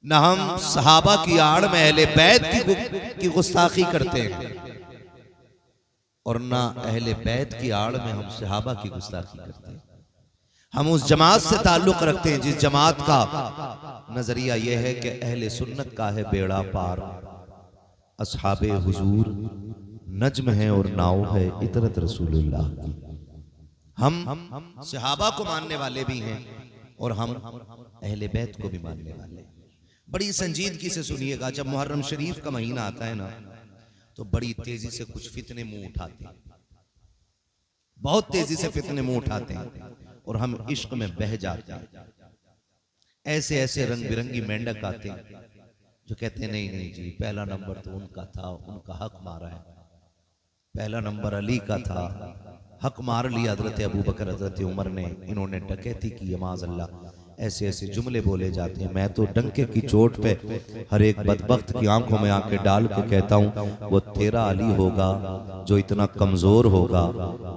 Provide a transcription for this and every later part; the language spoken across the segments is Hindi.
न हम सहाबा की आड़ में अहले बैत की गुस्ताखी करते हैं, और ना अहले बैत की आड़ में हम सहाबा की गुस्ताखी करते हैं। हम उस जमात से ताल्लुक रखते हैं जिस जमात का नजरिया यह है कि अहले सुन्नत का है बेड़ा पार, असहाबे हुजूर नज्म है और नाव है इतरत रसूलुल्लाह की। हम सहाबा को मानने वाले भी हैं और हम अहले बैत को भी मानने वाले हैं। बड़ी संजीदगी से सुनिएगा, जब मुहर्रम शरीफ का महीना आता है ना, तो बड़ी तेजी से कुछ फितने मुंह उठाते हैं, बहुत तेजी से फितने मुंह उठाते हैं और हम इश्क में बह जाते हैं। ऐसे ऐसे रंग बिरंगी मेंढक आते हैं जो कहते हैं नहीं नहीं जी, पहला नंबर तो उनका था, उनका हक मारा है, पहला नंबर अली का था, हक मार लिया हजरत अबू बकर हजरत उमर ने, इन्होंने डकैती की माज़अल्लाह। ऐसे ऐसे जुमले बोले जाते हैं। मैं तो डंके की चोट पे हर एक बदबख्त की आंखों में आंखें डाल के कहता हूँ वो तेरा अली होगा जो इतना कमजोर होगा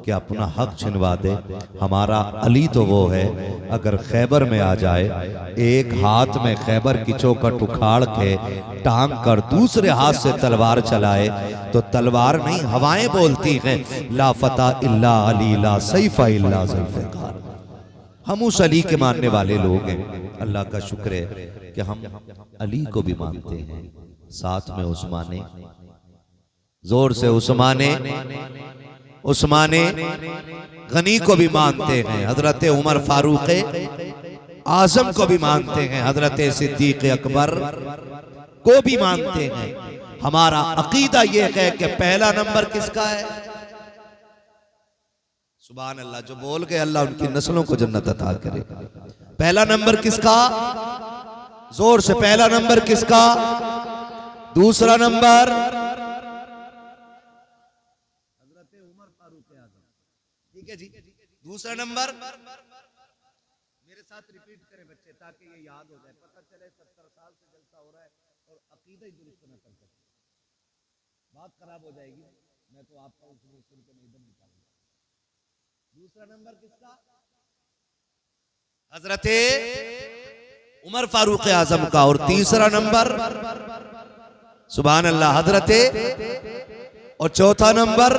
कि अपना हक छिनवा दे। हमारा अली तो वो है अगर खैबर में आ जाए, एक हाथ में खैबर की चौखट उखाड़ के टांग कर दूसरे हाथ से तलवार चलाए तो तलवार नहीं हवाएं बोलती हैं, ला फता इल्ला अली ला सैफा इल्ला ज़ुल्फ़िकार। हम उस अली के मानने वाले लोग हैं। अल्लाह का शुक्र है कि हम अली को भी मानते हैं, साथ में उस्माने, जोर से उस्माने गनी को भी मानते हैं, हजरत उमर फारूक आजम को भी मानते हैं, हजरत सिद्दीक अकबर को भी मानते हैं। हमारा अकीदा यह है कि पहला नंबर किसका है? सुभान अल्लाह, जो बोल के अल्लाह उनकी नस्लों को जन्नत अता करे। पहला नंबर किसका? जोर से, पहला नंबर किसका? दूसरा नंबर हजरत उमर फारूक आज़म, ठीक है जी। दूसरा नंबर, मेरे साथ रिपीट करें बच्चे ताकि ये याद हो जाए, पता चले 70 साल से जलसा हो रहा है और अकीदा ही दुरुस्त न कर सकते, बात खराब हो जाएगी। मैं तो आपका उसमें सुन के नहीं दम निकालूंगा। दूसरा नंबर किसका? हजरत उमर फारूक आजम का। और तीसरा नंबर सुभान अल्लाह हजरत, और चौथा नंबर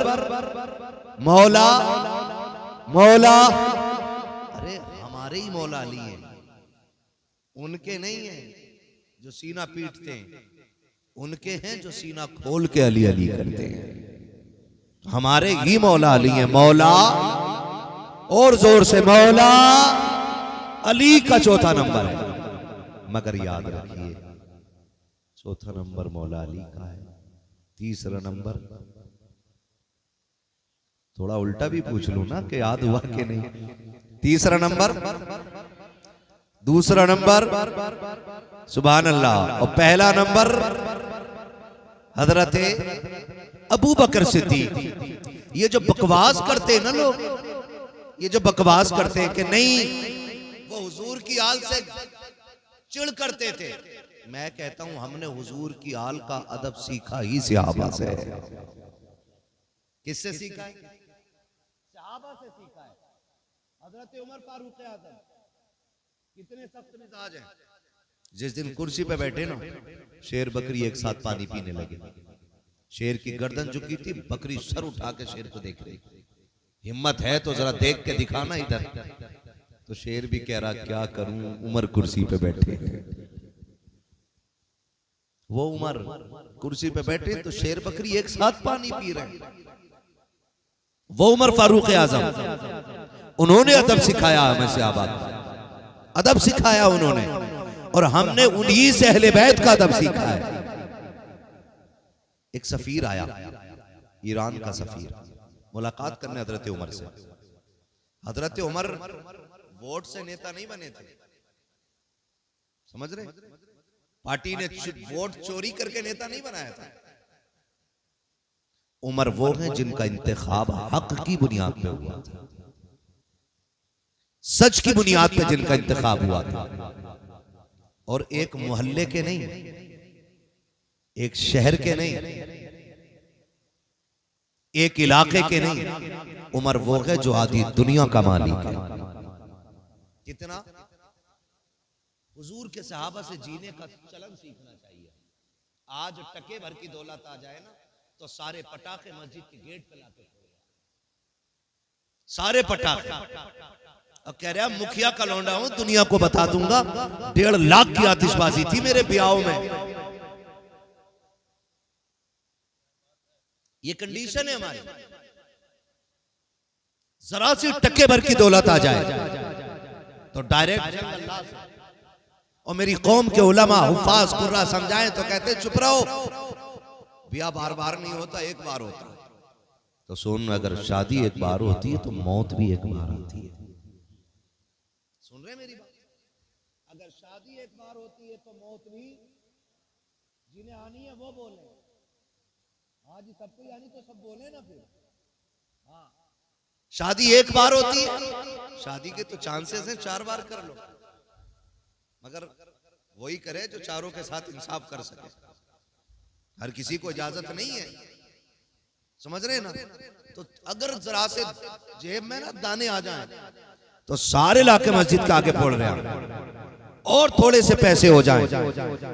मौला। अरे हमारे ही मौला अली हैं, उनके नहीं है जो सीना पीटते हैं, उनके हैं जो सीना खोल के अली अली करते हैं। हमारे ही मौला अली हैं, मौला, और जोर से मौला अली का चौथा नंबर है। मगर याद रखिए चौथा नंबर मौला अली का है, तीसरा नंबर, थोड़ा उल्टा भी पूछ लूं ना कि याद हुआ कि नहीं। तीसरा नंबर, दूसरा नंबर सुभान अल्लाह, और पहला नंबर हजरत अबू बकर सिद्दीक। ये जो बकवास करते हैं ना लोग, ये जो बकवास करते हैं कि नहीं वो हुजूर की आल से चिढ़ करते थे, मैं कहता हूं हमने हुजूर की आल का अदब सीखा ही सहाबा से। किससे सीखा है? सहाबा से सीखा है। हजरत उमर फारूक आज़म कितने सख्त मिजाज हैं। जिस दिन कुर्सी पे बैठे ना, शेर बकरी एक साथ पानी पीने लगे। शेर की गर्दन झुकी थी, बकरी सर उठा के शेर को देख रही, हिम्मत है तो जरा देख के दिखाना इधर। तो शेर भी कह रहा क्या करूं, उमर कुर्सी पे बैठे। वो उमर कुर्सी पे बैठे तो शेर बकरी एक साथ पानी पी रहे। वो उमर फारूक आजम, उन्होंने अदब सिखाया हमें, सहाबा अदब सिखाया उन्होंने, और हमने उन्हीं से अहले बैत का अदब सीखा है। एक सफीर आया, ईरान का सफीर, मुलाकात करने हजरत उमर से। हजरत उमर वोट से नेता नहीं बने थे, समझ रहे? पार्टी ने वोट चोरी करके नेता नहीं बनाया था। उमर वो हैं जिनका इंतखाब हक की बुनियाद पे हुआ था, सच की बुनियाद पे जिनका इंतखाब हुआ था, और एक मोहल्ले के नहीं, एक शहर के नहीं, एक इलाके के नहीं। उमर वो है जो आधी दुनिया का मालिक है। कितना? हुजूर के सहाबा से जीने का चलन सीखना चाहिए। आज टके भर की दौलत आ जाए ना तो सारे पटाखे मस्जिद के गेट पे लाके फोड़, सारे पटाखे। अब कह रहा मुखिया का लौंडा हूं, दुनिया को बता दूंगा 1.5 लाख की आतिशबाजी थी मेरे ब्याह में। ये कंडीशन है हमारी। जरा सी टके भर की दौलत आ जाए तो डायरेक्ट अल्लाह से। और मेरी कौम के उलमा हुफाज कुर्रा समझाएं तो कहते चुप रहो, ब्याह बार बार नहीं होता, एक बार होता है। तो सुन, अगर शादी एक बार होती है तो मौत भी एक बार आती है। सुन रहे मेरी बात? अगर शादी एक बार होती है तो मौत भी, जिन्हें आनी है वो बोले। हाँ जी, सबको आनी तो सब बोले ना फिर। हाँ, शादी एक बार होती है, शादी के तो चांसेस हैं 4 बार कर लो, मगर वही करे जो चारों के साथ इंसाफ कर सके। हर किसी को इजाजत नहीं है, समझ रहे ना? तो अगर जरा से जेब में ना दाने आ जाएं तो सारे लाके मस्जिद के आगे फोड़ रहे हैं, और थोड़े से पैसे हो जाएं,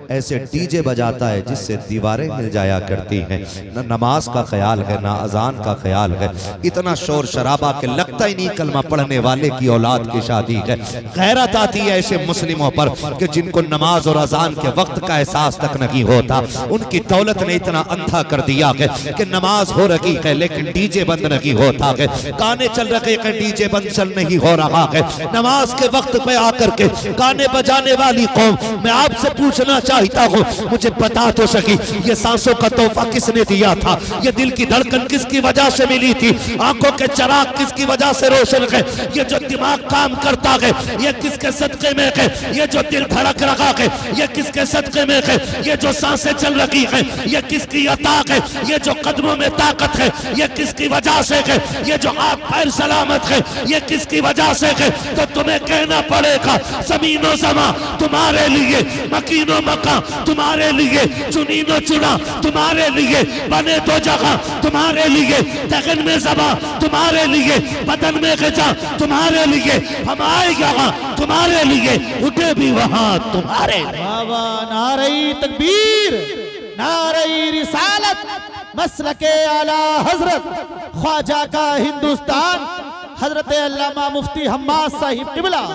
ऐसे डीजे बजाता है जिससे दीवारें हिल जाया करती हैं। न नमाज का ख्याल है, ना अजान का ख्याल है। इतना शोर शराबा के लगता ही नहीं कलमा पढ़ने वाले की औलाद की शादी है। गैरत आती है ऐसे मुस्लिमों पर कि जिनको नमाज और अजान के वक्त का एहसास तक नहीं होता। उनकी दौलत ने इतना अंधा कर दिया है कि नमाज हो रही है लेकिन डीजे बंद नहीं होता है, गाने चल रहे हैं डीजे बंद चल नहीं हो रहा है। नमाज के वक्त पे आकर के गाने बजा वाली कौम, मैं आपसे पूछना चाहता हूँ, मुझे बता तो सकी ये सांसों का तोहफा किसने दिया था? ये दिल की धड़कन किसकी वजह से मिली थी? आंखों के चराग किसकी वजह से रोशन है? ये जो दिमाग काम करता है ये किसके सदके में है? ये जो दिल धड़क रहा है ये किसके सदके में है? ये जो सांसें चल रही है ये किसकी अता है? ये जो कदमों में ताकत है ये किसकी वजह से है? ये जो हाथ पैर सलामत है ये किसकी वजह से है? तो तुम्हें कहना पड़ेगा ज़मीनो ज़मा तुम्हारे लिए, मकीनो मका तुम्हारे लिए, चुनीनो चुना तुम्हारे लिए, बने दो जगह तुम्हारे लिए, तगन में ज़बा तुम्हारे लिए, बदन में ग़िज़ा तुम्हारे लिए, हम आए यहाँ तुम्हारे लिए, उठे भी वहाँ तुम्हारे लिए। नारे तकबीर, नारे रिसालत, मसलके आला हजरत ख्वाजा का हिंदुस्तान, हजरत अल्लामा मुफ्ती हम्माद साहिब किबला।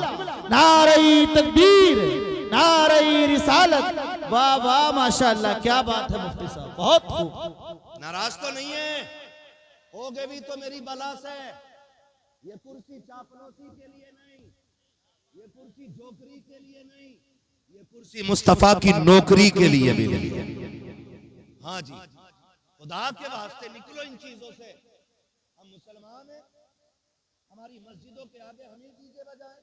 नारे तकबीर, नारे रिसालत। वाह वाह, माशाअल्लाह, क्या बात है मुफ्ती साहब, बहुत खूब। नाराज तो नहीं है? होगे भी तो मेरी बला से। ये कुर्सी चापलूसी के लिए नहीं, ये कुर्सी जोकरी के लिए नहीं, ये कुर्सी मुस्तफा की नौकरी के लिए भी नहीं है। हाँ जी, खुदा के वास्ते निकलो इन चीजों से। हम मुसलमान हैं, हमारी मस्जिदों के आगे हमें डीजे बजाएं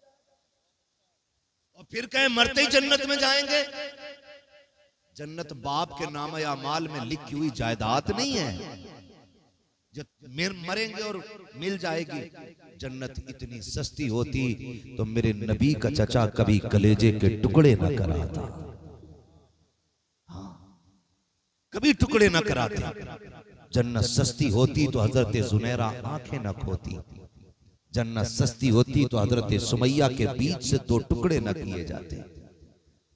और फिर कहें मरते ही जन्नत में जाएंगे। जन्नत बाप के नाम या माल में लिखी हुई जायदाद नहीं है जो मरेंगे और मिल जाएगी। जन्नत इतनी सस्ती होती तो मेरे नबी का चचा कभी कलेजे के टुकड़े न कराता। हाँ, कभी टुकड़े न कराते। जन्नत सस्ती होती तो हजरत जुनैरा आंखें न खोती। जन्नत सस्ती होती तो हजरत सुमैया के बीच से 2 टुकड़े न किए जाते।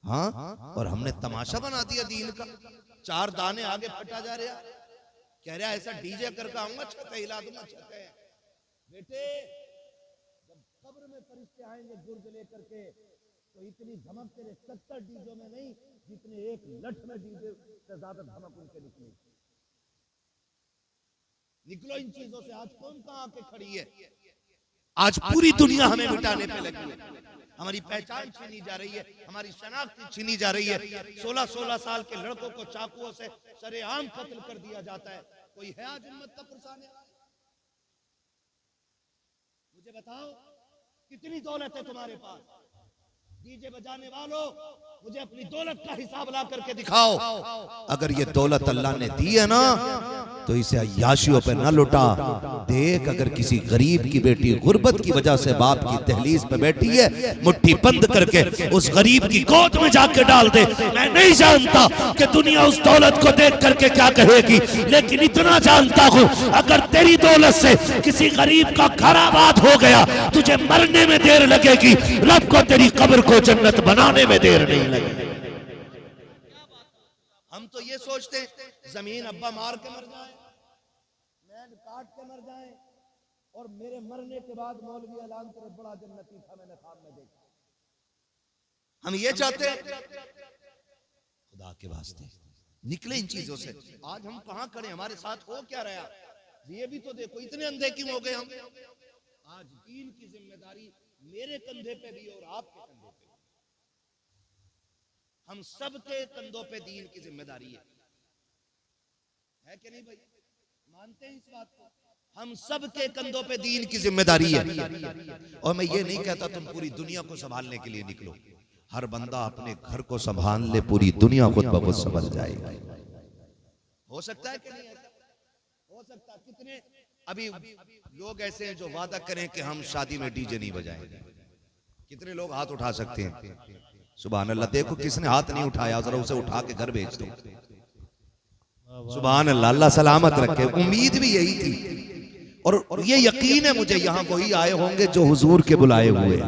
हाँ, और हमने तमाशा बना दिया दीन का। 4 दाने आगे फटा जा रहा, कह रहा ऐसा डीजे करके आऊंगा, छत हिला दूंगा। छत है बेटे, जब कब्र में फरिश्ते आएंगे गुर्द लेकर के तो इतनी धमक तेरे 70 डीजों में नहीं जितने एक लठ में डीजे से ज्यादा धमक उनके निकली। निकलो इन चीजों से। आज कौन कहां आके खड़ी है? आज पूरी दुनिया हमें मिटाने पे लगी है। हमारी पहचान छीनी जा रही है, हमारी शनाख्त छीनी जा रही है। 16-16 साल के लड़कों को चाकुओं से सरेआम कत्ल कर दिया जाता है। कोई है आज उम्मत का पुरसाने? मुझे बताओ कितनी दौलत है तुम्हारे पास? डीजे बजाने वालों, मुझे अपनी दौलत का हिसाब ला करके दिखाओ। अगर ये दौलत अल्लाह ने दी है ना तो इसे अय्याशियों पे न लुटा। देख अगर किसी गरीब की बेटी गुर्बत की वजह से बाप की दहलीज पे बैठी है, मुट्ठी बंद करके उस गरीब की गोद में जाके डाल दे। मैं नहीं जानता कि दुनिया उस दौलत को देख करके क्या कहेगी, लेकिन इतना जानता हूं अगर तेरी दौलत से किसी गरीब का घर आबाद हो गया, तुझे मरने में देर लगेगी, रब को तेरी कब्र को जन्नत बनाने में देर नहीं लगेगी। हम तो ये सोचते जमीन अब्बा मार के मर जाए, मैंने काट के मर जाए, और मेरे मरने के बाद मौलवी ऐलान करे बड़ा जन्नती था, मैंने ख्वाब में देखा। हम ये चाहते हैं। खुदा के वास्ते निकले इन चीजों से। आज हम कहां खड़े, हमारे साथ हो क्या रहा, ये भी तो देखो। इतने अंधे क्यों हो गए हम? आज दीन की जिम्मेदारी मेरे कंधे पे भी और आपके कंधे पे भी। हम सबके कंधों पे दीन की जिम्मेदारी है कि नहीं भाई? मानते हैं इस बात को? हम सबके कंधों पे दीन की जिम्मेदारी है। और मैं ये नहीं कहता तुम पूरी दुनिया को संभालने के लिए निकलो। हर बंदा अपने घर को संभाल ले, पूरी दुनिया खुद ब खुद संभल जाएगी। हो सकता है कि नहीं? हो सकता है। कितने अभी लोग ऐसे हैं जो वादा करें कि हम शादी में डीजे नहीं बजाएंगे। कितने लोग हाथ उठा सकते हैं? सुभान अल्लाह। देखो किसने हाथ नहीं उठाया, जरा उसे उठा के घर भेज दो। सुभान अल्लाह, अल्लाह सलामत रखे। उम्मीद भी यही थी, और ये यकीन है मुझे यहाँ वही आए होंगे जो हुजूर के बुलाए हुए,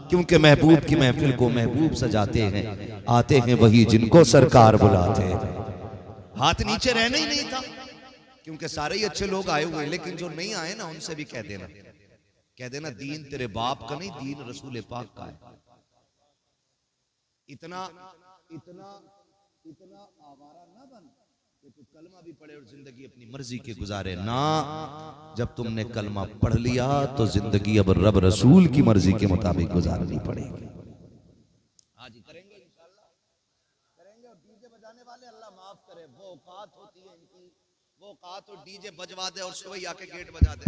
क्योंकि महबूब की महफिल को महबूब सजाते हैं, आते हैं वही जिनको सरकार बुलाते हैं। हाथ नीचे रहना ही नहीं था, क्योंकि सारे ही अच्छे लोग आए हुए। लेकिन जो नहीं आए ना, उनसे भी कह देना दीन तेरे बाप का नहीं, दीन रसूल पाक का है। इतना इतना इतना आवारा ना बन कि तू कलमा भी पढ़े और जिंदगी अपनी मर्जी के गुजारे ना। जब तुमने कलमा पढ़ लिया तो जिंदगी अब रब रसूल की मर्जी के मुताबिक गुजारनी पड़ेगी। आज ही करेंगे इंशाल्लाह, करेंगे। और डीजे बजाने वाले अल्लाह माफ करे, वो औकात होती है इनकी, वो औकात हो डीजे बजवा दे और सुबह आके गेट बजा दे।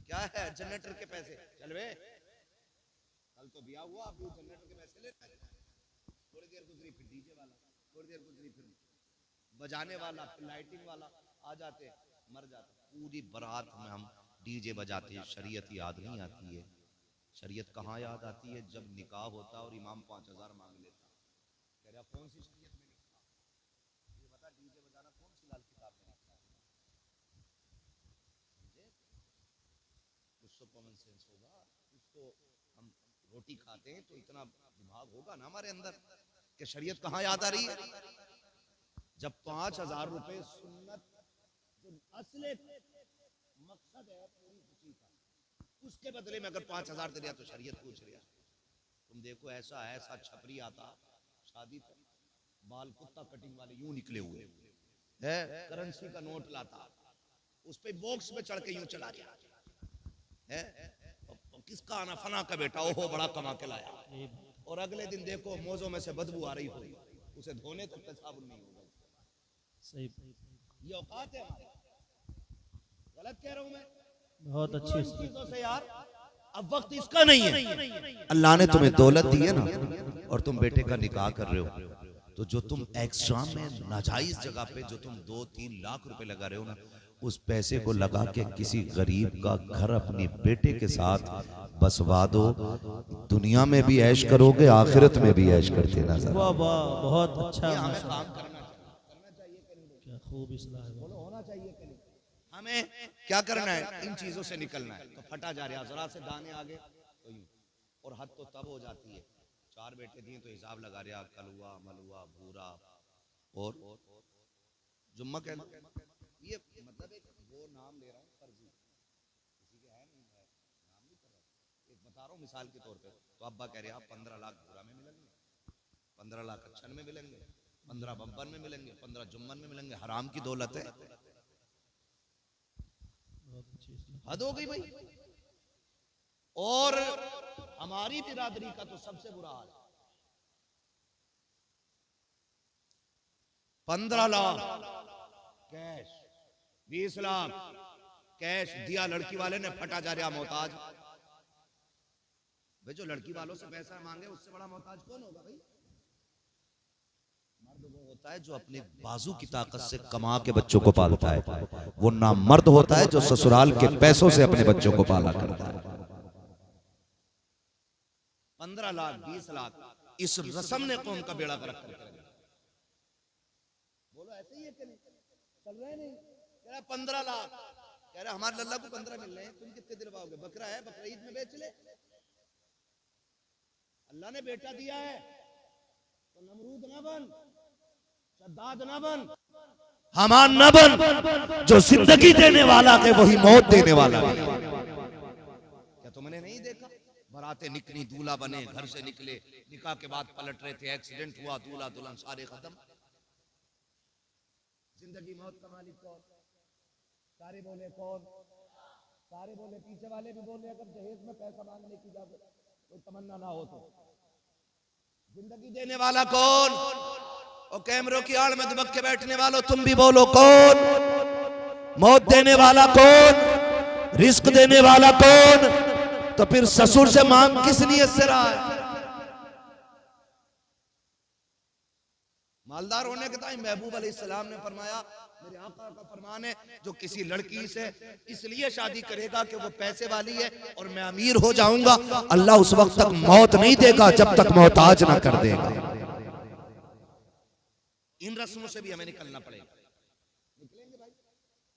क्या है जनरेटर के पैसे? चल वे, कल तो बिया हुआ, अब जनरेटर के पैसे लेता है। थोड़ी देर गुजरी फिर डीजे वाला, थोड़ी देर गुजरी फिर बजाने वाला, फिर लाइटिंग वाला आ जाते, मर जाते। पूरी बारात में हम डीजे बजाते हैं, शरीयत याद नहीं आती है। शरीयत कहाँ याद आती है? जब निकाह होता और इमाम 5000 मांग लेता। कह रहा कौन सी शरीयत में लिखा? ये बता, डीजे बजाना कौन सी लाल किताब में लिखा है? कुछ तो कॉमन सेंस होगा, कुछ तो। हम रोटी खाते हैं तो इतना विभाग होगा ना हमारे अंदर कि शरीयत कहाँ याद आ रही है? जब 5000 रुपए सुन्नत, जो असले मकसद है पूरी खुशी का, उसके बदले में अगर 5000 दे दिया तो शरीयत पूछ लिया। तुम देखो ऐसा ऐसा छपरी आता शादी पर, बाल कुत्ता कटिंग वाले यूं निकले हुए है, करेंसी का नोट लाता, उस पे बॉक्स में चढ़ के यूं चला गया है। किसका आना? फना का बेटा, ओहो बड़ा कमा के लाया। और अगले दिन देखो मोजों में से बदबू आ रही होगी, उसे धोने तक तसाबुन नहीं होगा। सही, ये औकात है हमारी। गलत कह रहा हूं मैं? बहुत अच्छी चीजों से यार, अब वक्त इसका नहीं है। अल्लाह ने तुम्हें दौलत दी है ना, और तुम बेटे का निकाह कर रहे हो, तो जो तुम एक्स्ट्रा में नाजायज जगह पे जो तुम 2-3 लाख रुपए लगा रहे हो ना, उस पैसे को लगा के किसी गरीब का घर अपने बेटे के साथ बसवा दो। दुनिया में भी ऐश करोगे, आखिरत में भी ऐश करते नजर। वाह वाह, बहुत अच्छा। हमें काम करना चाहिए, क्या खूब इस्लाह है। बोलो होना चाहिए कि नहीं? हमें क्या करना है? इन चीजों से निकलना है। तो फटा जा रहा, जरा से दाने आगे तो यूं, और हद तो तब हो जाती है 4 बेटे दिए तो हिसाब लगा रहा, कलुआ मलुआ भूरा और जुम्मा कह, ये मतलब एक वो नाम ले रहा हूँ फर्जी, किसी के है नहीं है, नाम नहीं कर रहा, एक बता रहा हूँ मिसाल के तौर पे। तो अब्बा कह रहे आप 15 लाख भूरा में मिलेंगे, 15 लाख अच्छन में मिलेंगे, 15 बब्बन में मिलेंगे, 15 जुम्मन में मिलेंगे। हराम की दौलत है, हद हो गई भाई। और हमारी बिरादरी का तो सबसे बुरा हाल, 15 लाख कैश, 20 लाख कैश दिया लड़की वाले ने, फटा जा रहा मोहताज। भाई जो लड़की वालों से पैसा मांगे उससे बड़ा मोहताज कौन होगा भाई? मर्द वो होता है जो अपने बाजू की ताकत से कमा के बच्चों को पालता है, वो ना मर्द होता है जो ससुराल के पैसों से अपने बच्चों को पाला करता है। 15 लाख 20 लाख इस रस्म ने कौम का बेड़ा गर्क कर दिया। बोलो ऐसे ही है कि नहीं? चल रहे नहीं? कह रहा 15 लाख, कह रहा हमारे लल्ला को 15 मिल रहे हैं, तुम कितने दिलवाओगे? बकरा है, बकरा ईद में बेच ले। अल्लाह ने बेटा दिया है तो नमरूद ना बन, शद्दाद ना बन, हमान ना बन। जो जिंदगी देने वाला है वही मौत देने वाला है। क्या तुमने नहीं देखा? बराते निकली, दूल्हा बने, घर से निकले, निकाह के बाद पलट रहे थे, एक्सीडेंट हुआ, दूल्हा दुल्हन सारे खत्म। जिंदगी मौत का मालिक कौन? सारे बोले कौन? सारे बोले, पीछे वाले भी बोले अगर दहेज में पैसा मांगने की कोई तमन्ना ना हो तो। जिंदगी देने वाला कौन? और कैमरों की आड़ में दुबक के बैठने वालों तुम भी बोलो कौन? मौत देने वाला कौन? रिस्क देने वाला कौन? तो फिर ससुर से मांग किस नियत से रहा है? मालदार होने के टाइम महबूब अलैहिस्सलाम ने फरमाया, मेरे आका का फरमान है, जो किसी लड़की से इसलिए शादी करेगा कि वो पैसे वाली है और मैं अमीर हो जाऊंगा, अल्लाह उस वक्त तक मौत नहीं देगा जब तक मोहताज ना कर देगा। इन रस्मों से भी हमें निकलना पड़ेगा। निकलेंगे भाई?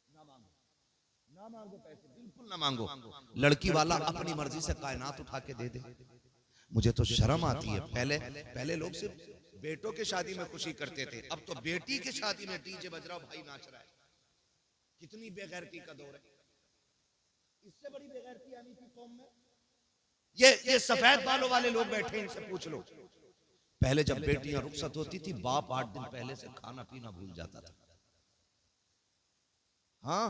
ना मांगो, ना मांगो पैसे, बिल्कुल ना मांगो। लड़की वाला अपनी मर्जी से कायनात उठा के दे दे। मुझे तो शर्म आती है। पहले लोग सिर्फ बेटों के शादी में खुशी करते थे, अब तो बेटी की शादी में डीजे बज रहा, भाई नाच रहा है। कितनी बेगैरती का दौर है। इससे बड़ी बेगैरती आनी थी कौम में। ये सफेद बालों वाले लोग बैठे, इनसे पूछ लो। पहले जब बेटियां रुखसत होती थी, बाप 8 दिन पहले से खाना पीना भूल जाता था। हाँ,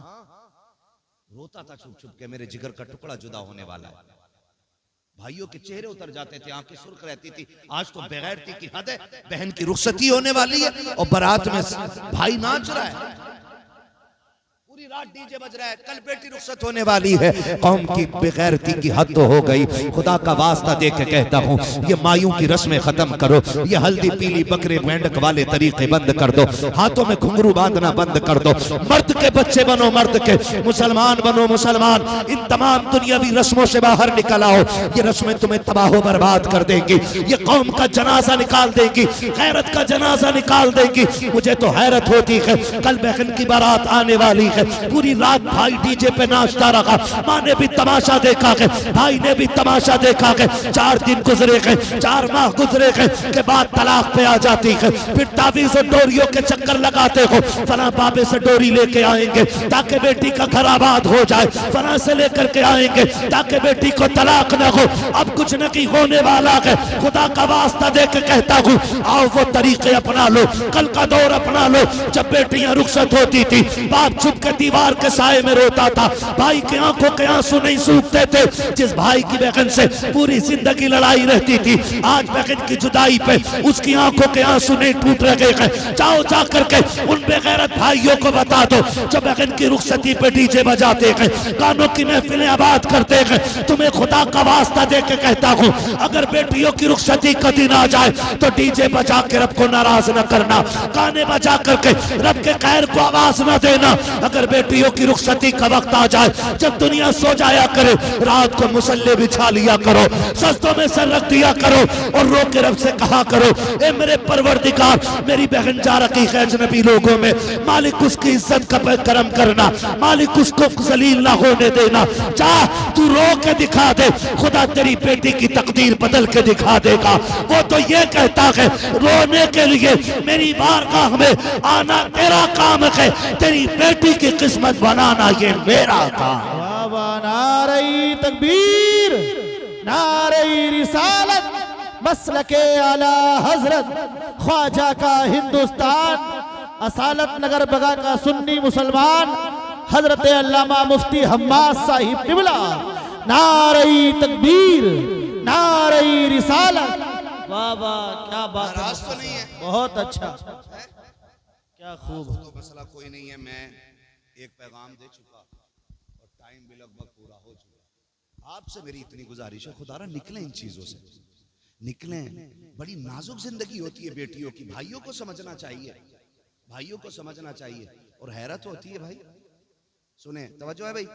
रोता था छुप छुप के, मेरे जिगर का टुकड़ा जुदा होने वाला है। भाइयों के चेहरे उतर जाते थे, आंखें सुर्ख रहती थी। आज तो बेगैरती की हद है। बहन की रुखसती होने वाली है और बारात में भाई नाच रहा है, पूरी रात डीजे बज रहा है। कल बेटी रुखसत होने वाली है। कौम की बेगैरती की हद तो हो गई। खुदा का वास्ता दे के कहता हूँ, ये मायूं की रस्में खत्म करो, ये हल्दी पीली बकरे मेंढक वाले तरीके बंद कर दो, हाथों में घुंघरू बांधना बंद कर दो। मर्द के बच्चे बनो मर्द के, मुसलमान बनो मुसलमान। इन तमाम दुनियावी रस्मों से बाहर निकल आओ। ये रस्में तुम्हें तबाह बर्बाद कर देंगी, ये कौम का जनाजा निकाल देगी, गैरत का जनाजा निकाल देगी। मुझे तो हैरत होती है, कल बहन की बारात आने वाली है, पूरी रात भाई डीजे पे नाचता रहा, माँ ने भी तमाशा देखा है, भाई ने भी तमाशा देखा है। 4 दिन गुजरे गए, 4 माह गुजरे गए के बाद तलाक पे आ जाती है। फिर तावीज़ और डोरियों के चक्कर लगाते हो, फला बाबे से डोरी लेके आएंगे ताकि बेटी का घर आबाद हो जाए, फला से लेकर के आएंगे ताकि बेटी को तलाक न हो। अब कुछ नहीं होने वाला है। खुदा का वास्ता दे के कहता हूँ, आओ वो तरीके अपना लो, कल का दौर अपना लो। जब बेटियां रुखसत होती थी, बाप छुप के दीवार के साए में रोता था, भाई की आंखों के आंसू नहीं सूखते थे। जिस भाई की बहन से पूरी जिंदगी लड़ाई रहती थी, आज बहन की जुदाई पे उसकी आंखों के आंसू नहीं टूट रहे हैं। जाओ जा करके उन बेगैरत भाइयों को बता दो जो बहन की रुखसती पे डीजे बजाते हैं, गानों की महफिलें आबाद करते हैं। तुम्हें खुदा का वास्ता दे के कहता हूँ, अगर बेटियों की रुखसती का दिन आ जाए तो डीजे बजा के रब को नाराज न करना, गाने बजा करके रब के कहर को आवाज न देना। अगर बेटियों की रुखसती का वक्त आ जाए, जब दुनिया सो जाया करे, रात को मुसल्ले बिछा लिया करो, सजदों में सर रख दिया करो और रो के रब से कहा करो, ए मेरे परवरदिगार, मेरी बहन जा रखी है अजनबी लोगों में, मालिक उसकी इज्जत का करम करना, मालिक उसको जलील ना होने देना। जा तू रो के दिखा दे, खुदा तेरी बेटी की तकदीर बदल के दिखा देगा। वो तो ये कहता है, रोने के लिए मेरी बारगाह में आना तेरा काम है, तेरी बेटी की किस्मत बनाना ये मेरा काम। नारे तकबीर, नारे रिसालत, मसलके आला हजरत ख्वाजा का हिंदुस्तान, असालत नगर बगा का सुन्नी मुसलमान हजरत अल्लामा मुफ्ती हम्माद साहिब किबला। नारे तकबीर, नारे रिसालत। वाह वाह, क्या बात है, तो नहीं है? बहुत अच्छा, क्या खूब। तो मसला कोई नहीं है। मैं एक पैगाम दे चुका और टाइम भी लगभग पूरा हो चुका। आपसे मेरी इतनी गुजारिश है, खुदारा निकले इन चीजों से, निकलें। बड़ी नाजुक जिंदगी होती है बेटियों की, भाइयों को समझना चाहिए, भाइयों को समझना चाहिए। और हैरत होती है भाई, सुने, तवज्जो है भाई,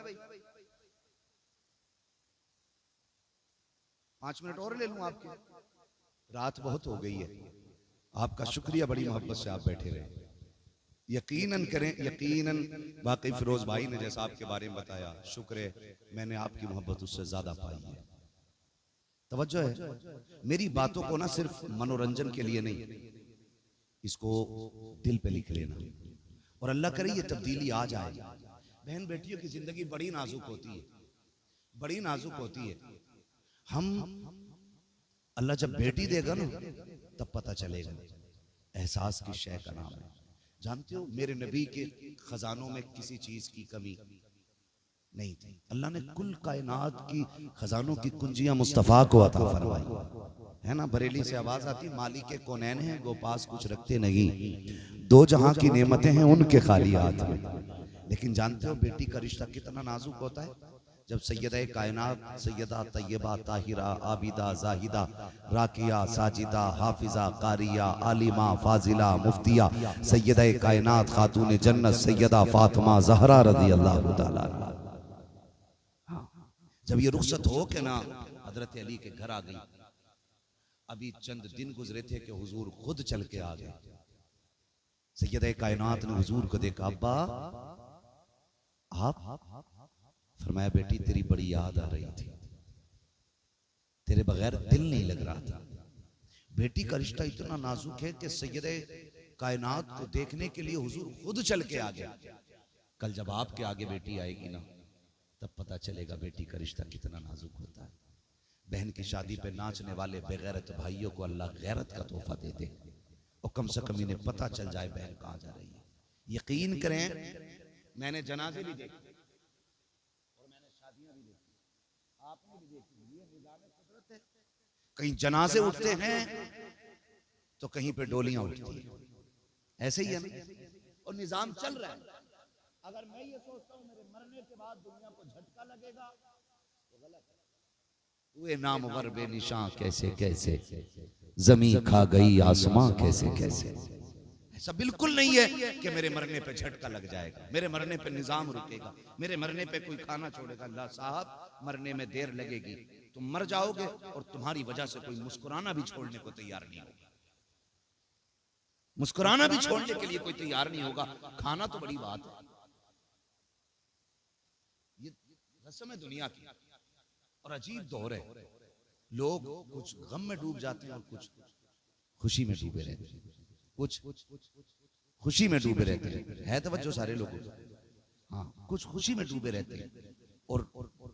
5 मिनट और ले लूं आपके, रात बहुत हो गई है। आपका शुक्रिया, बड़ी मोहब्बत से आप बैठे रहे। यकीनन करें, यकीनन, वाकई फिरोज भाई ने जैसा आपके बारे में बताया, शुक्र है मैंने आपकी मोहब्बत उससे ज्यादा पाई है। तवज्जो है, मेरी बातों को ना सिर्फ मनोरंजन के लिए नहीं, इसको दिल पे लिख लेना, और अल्लाह करे ये तब्दीली आ जाए। बहन बेटियों की जिंदगी बड़ी नाजुक होती है, बड़ी नाजुक होती है। हम, अल्लाह जब बेटी देगा ना तब पता चलेगा एहसास की शय का नाम है। जानते हो मेरे नबी के खजानों में किसी चीज की कमी नहीं थी। अल्लाह ने कुल कायनात की खजानों की कुंजियां मुस्तफा को अता फरमाई है ना। बरेली से आवाज आती, मालिक कौनैन है वो पास कुछ रखते नहीं, दो जहां की नेमतें हैं उनके खाली हाथ में। लेकिन जानते हो बेटी का रिश्ता कितना नाजुक होता है। जब सैयदा कायनात, सैयदा तैयबा ताहिरा आबिदा जाहिदा राकिया साजिदा हाफिजा कारिया आलिमा फाजिला मुफ्तिया सैयदा कायनात खातून जन्नत सैयदा फातिमा ज़हरा रज़ी अल्लाह ताला, जब ये रुखसत हो के ना हजरत अली के घर आ गई, अभी चंद दिन गुजरे थे कि हुजूर खुद चल के आ गए। सैयदा कायनात ने हुजूर को देखा, अब्बा आप? फरमाया बेटी तेरी बड़ी याद आ रही थी, तेरे बगैर दिल नहीं लग रहा था। बेटी का रिश्ता इतना नाजुक है कि सैयदे कायनात को देखने के लिए हुजूर खुद चल के आ गया। कल जब आपके आगे बेटी आएगी ना तब पता चलेगा बेटी का रिश्ता कितना नाजुक होता है। बहन की शादी पे नाचने वाले बेगैरत भाइयों को अल्लाह गैरत का तोहफा दे दे, और कम से कम इन्हें पता चल जाए बहन कहाँ जा रही है। यकीन करें मैंने जनाजे भी देखे और मैंने शादियां भी देखी, आपने भी देखी, ये निज़ाम कुदरत है। कहीं जनाजे उठते हैं तो कहीं पे डोलियां उठती हैं, ऐसे ही है ना। और निजाम चल रहा है। अगर मैं ये सोचता हूं मेरे मरने के बाद दुनिया को झटका लगेगा तो गलत है। हुए नामवर बेनिशां कैसे कैसे, जमीन खा गई आसमां कैसे कैसे। ऐसा बिल्कुल नहीं है कि मेरे मरने पे झटका लग जाएगा, मेरे मरने पे निजाम रुकेगा, मेरे मरने पे कोई खाना छोड़ेगा। अल्लाह साहब मरने में देर लगेगी, तुम मर जाओगे और तुम्हारी वजह से कोई मुस्कुराना भी छोड़ने को तैयार नहीं होगा, मुस्कुराना भी छोड़ने के लिए कोई तैयार नहीं होगा। खाना तो बड़ी बात है, ये रस्म है दुनिया की। और अजीब दौर है, लोग कुछ गम में डूब जाते हैं और कुछ खुशी में डूबे रहते हैं, कुछ खुशी में डूबे रहते हैं। है तवज्जो सारे लोगों को, हाँ कुछ खुशी में डूबे रहते हैं। और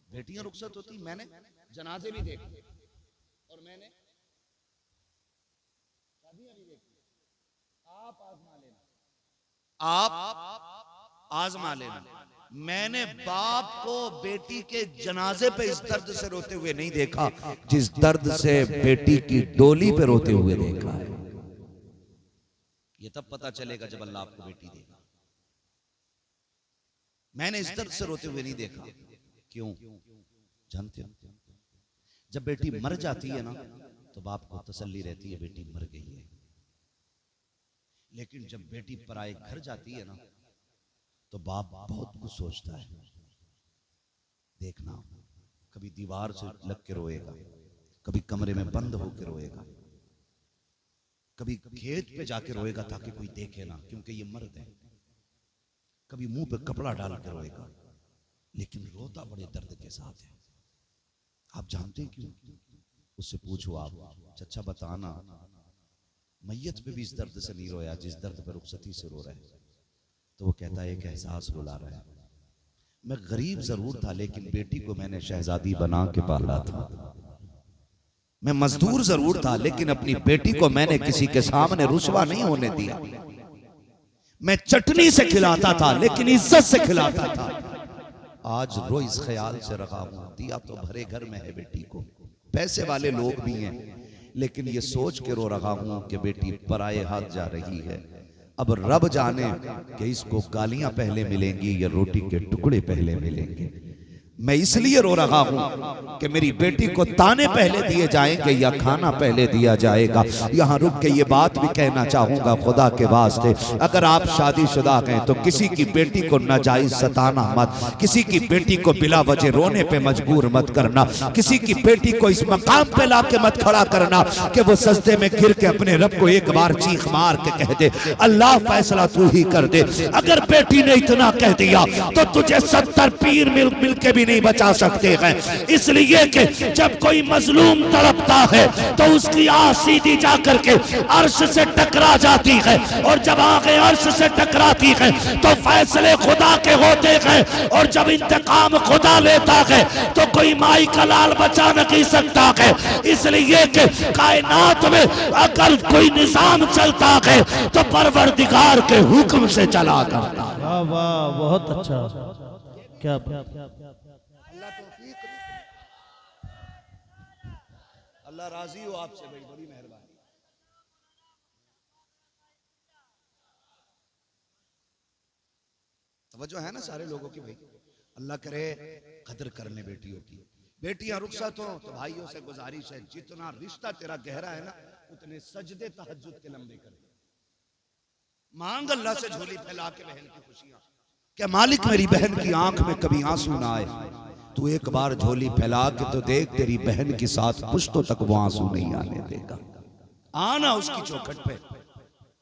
बेटियां रुखसत होती, मैंने जनाजे भी देखे और मैंने शादियां भी देखी। आप आजमा लेना, आप आजमा लेना। मैंने बाप को बेटी के जनाजे पे इस दर्द से रोते हुए नहीं देखा जिस दर्द से बेटी की डोली पे रोते हुए देखा है। ये तब पता चलेगा जब अल्लाह आपको बेटी देगा। मैंने इस दर्द से रोते हुए नहीं देखा। क्यों जानते हो? जब बेटी मर जाती है ना तो बाप को तसल्ली रहती है बेटी मर गई है। लेकिन जब बेटी पराए घर जाती है ना तो बाप बहुत कुछ सोचता है। देखना, कभी दीवार से लग के रोएगा, कभी कमरे में बंद होकर रोएगा, कभी खेत पे जाके रोएगा ताकि कोई देखे ना क्योंकि ये मर्द है, कभी मुंह पे कपड़ा डाल के रोएगा, लेकिन रोता बड़े दर्द के साथ है। आप जानते हैं क्यों? उससे पूछो आप, चचा बताना, मैयत पे भी इस दर्द से नहीं रोया जिस दर्द पे रुखसती से रो रहा है। तो वो कहता है एक एहसास रुला रहा है, मैं गरीब जरूर था लेकिन बेटी को मैंने शहजादी बना के पाला था। मैं मजदूर जरूर था लेकिन अपनी बेटी को मैंने किसी के सामने रुसवा नहीं होने दिया। मैं चटनी से खिलाता था लेकिन इज्जत से खिलाता था। आज रो इस ख्याल से रखा हूं, दिया तो भरे घर में है बेटी को, पैसे वाले लोग भी हैं, लेकिन ये सोच के रो रहा हूं कि बेटी पराए हाथ जा रही है। अब रब जाने कि इसको गालियां पहले मिलेंगी या रोटी के टुकड़े पहले मिलेंगे। मैं इसलिए रो रहा हूं कि मेरी बेटी को ताने पहले दिए जाएंगे या खाना पहले दिया जाएगा। यहां रुक के ये बात भी कहना चाहूंगा, खुदा के वास्ते अगर आप शादीशुदा हैं तो किसी की बेटी को नाजायज सताना मत, किसी की बेटी को बिला वजह रोने पे मजबूर मत करना, किसी की बेटी को इस मकाम पे लाके मत खड़ा करना कि वो सजदे में गिर के अपने रब को एक बार चीख मार के कह दे अल्लाह फैसला तू ही कर दे। अगर बेटी ने इतना कह दिया तो तुझे 70 पीर मिल के भी नहीं बचा सकते हैं। इसलिए कि जब कोई मजलूम तड़पता है तो उसकी आह सीधी जा करके अर्श से टकरा जाती है, और जब आगे अर्श से टकराती है तो फैसले खुदा के होते हैं, और जब इंतकाम खुदा लेता है तो कोई माई का लाल बचा नहीं सकता है। इसलिए कि कायनात में अगर कोई निजाम चलता है तो परवरदिगार के हुक्म से चला करता है। वाह वाह, बहुत अच्छा, क्या अल्लाह राजी हो आपसे, बड़ी बड़ी मेहरबानी। तवज्जो है ना सारे लोगों की भाई, अल्लाह करे कदर करने बेटियों की। बेटियां रुखसत हो तो भाइयों से गुजारिश है, जितना रिश्ता तेरा गहरा है ना उतने सजदे तहज्जुद के लंबे कर, मांग अल्लाह से झोली फैला के बहन की खुशियां। क्या मालिक मेरी बहन की आंख में कभी आंसू ना आए, तू एक बार झोली फैला के तो देख, तेरी बहन के साथ पुश्तों तक वो आंसू नहीं आने देगा। आना उसकी चौखट पे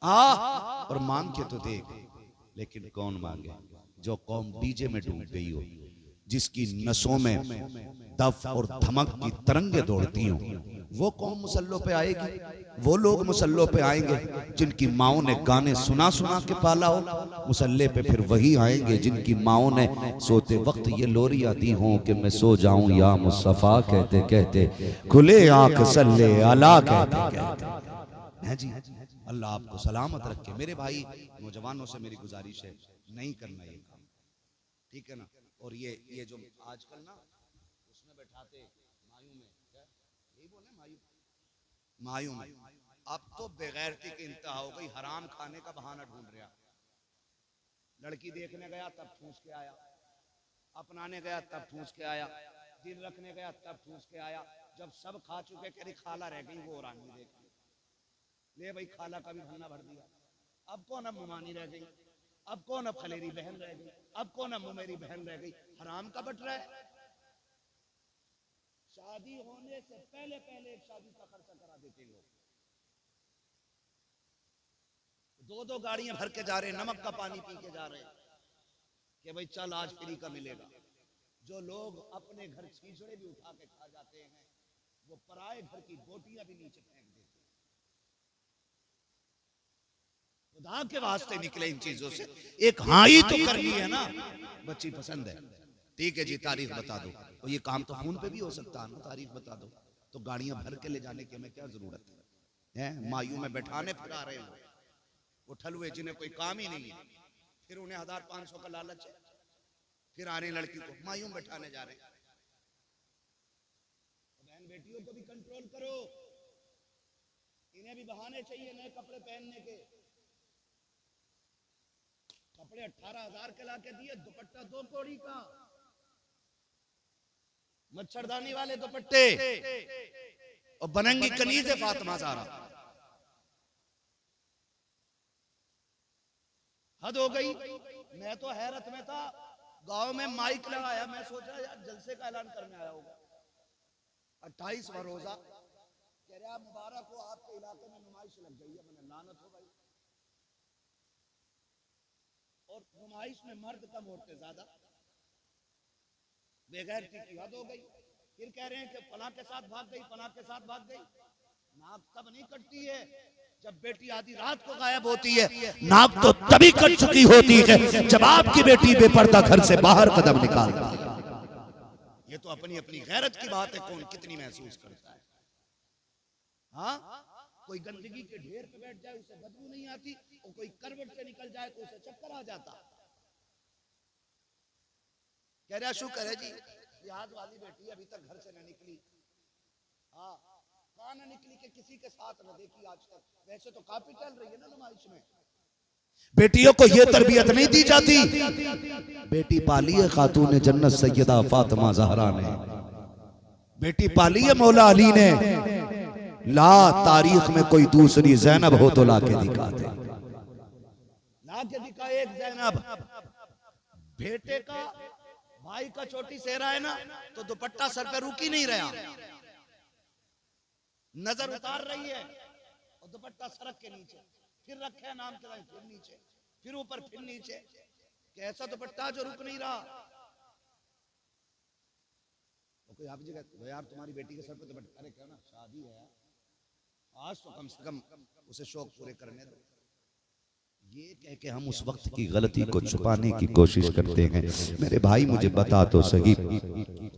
आ और मांग के तो देख। लेकिन कौन मांगे? जो कौम डीजे में डूब गई हो, जिसकी नसों में दफ और धमक की तरंगे दौड़ती हो, वो कौम मुसल्लों पे आएगी। वो लोग मुसल्लों पे आएंगे जिनकी माओ ने गाने सुना सुना के पाला हो, मुसल्ले पे फिर वही आएंगे जिनकी माओ ने सोते वक्त ये लोरियां दी हों कि मैं सो जाऊं या मुस्तफा कहते कहते, खुले आंख सल्ले अला कहते कहते। है जी, अल्लाह आपको सलामत रखे। मेरे भाई नौजवानों से मेरी गुजारिश है, नहीं करना ये काम, ठीक है ना। और ये जो आजकल ना उसमें बैठाते मायूं में, क्या यही बोले मायूं में, अब तो बेगैरती की इंतहा हो गई। हराम खाने का बहाना ढूंढ रहा। लड़की देखने गया तब ठूस के आया, अपनाने गया तब ठूस के आया, दिल रखने गया तब ठूस के आया। जब सब खा चुके कह खाला रह गई, वो रानी देख ले भाई, खाला का भी भरना भर दिया। अब कौन अब मुमानी रह गई, अब कौन अब खलेरी बहन रह गई, अब कौन अब मेरी बहन रह गई। हराम का बट रहा है। शादी होने से पहले पहले एक शादी का खर्चा करा देते लोग। दो गाड़ियां भर के जा रहे, नमक का पानी पी के जा रहे कि भाई चल आज फ्री का मिलेगा। जो लोग अपने घर छींचड़े भी उठा के खा जाते हैं, वो पराए घर की बोटियां भी नीचे फेंक देते हैं। खुदा के वास्ते निकले इन चीजों से। एक हाँ ही तो करनी है ना, बच्ची पसंद है, ठीक है जी, तारीख बता दो। और ये काम तो फोन पे भी हो सकता है ना, तारीख बता दो। तो गाड़ियां भर के ले जाने की हमें क्या जरूरत है? मायूं में बैठाने फिर आ रहे हो, उठल हुए जिन्हें कोई काम ही नहीं है, फिर उन्हें 1500 का लालच है, फिर आ रहे लड़की को मायूं में बैठाने जा रहे हैं। बहन बेटियों को भी कंट्रोल करो, इन्हें भी बहाने चाहिए नए कपड़े पहनने के। कपड़े 18,000 के लाके दिए, दुपट्टा 2 कौड़ी का, मच्छरदानी वाले दुपट्टे, और बनंगी कनीज है फातिमा ज़हरा। हद हो गई। मैं तो हैरत में था, गांव में माइक लगाया, मैं सोचा यार जलसे का ऐलान करने आया होगा। 28वां रोजा, कह रहा मुबारक हो आपके इलाके में नुमाइश लग गई है। मैंने लानत हो भाई, और नुमाइश में मर्द कम औरतें ज्यादा, बेगैरती की हद हो गई। फिर कह रहे हैं कि फलां के साथ भाग गई, फलां के साथ भाग गई। नाक तब नहीं कटती है जब बेटी आधी रात को गायब होती है, नाक तो तभी कट चुकी होती है जब आपकी बेटी बेपर्दा घर से बाहर कदम निकालती है। ये तो अपनी अपनी गैरत की बात है, कौन कितनी महसूस करता है। हाँ, कोई गंदगी के ढेर पे बैठ जाए उसे बदबू नहीं आती, और कोई करवट से निकल जाए तो उसे चक्कर आ जाता। कह रहा शुक्र है जी लिहाज वाली बेटी अभी तक घर से न निकली। हाँ, कहाँ न निकली कि किसी के साथ न देखी आज तक। वैसे तो काफी चल रही है ना नुमाइश में। बेटियों को यह तरबियत नहीं दी जाती। बेटी पाली है खातून जन्नत सैयदा फातिमा ज़हरा ने, बेटी पाली है मौला अली ने। ला तारीख में कोई दूसरी ज़ैनब हो तो ला के दिखा दे, ला के दिखा एक ज़ैनब। बेटे का भाई का छोटी सेहरा है ना, तो दुपट्टा सर पे रुक ही नहीं रहा, नजर उतार रही है और दुपट्टा सड़क के नीचे, फिर रखे है नाम के भाई, फिर नीचे, फिर ऊपर, फिर नीचे। कैसा दुपट्टा जो रुक नहीं रहा। कोई आप जी कहते यार तुम्हारी बेटी के सर पे दुपट्टा, अरे क्या ना शादी है आज तो कम से कम उसे शौक पूरे करने दो। ये कह के हम उस वक्त की गलती को छुपाने की कोशिश करते हैं। मेरे भाई मुझे बता तो सही,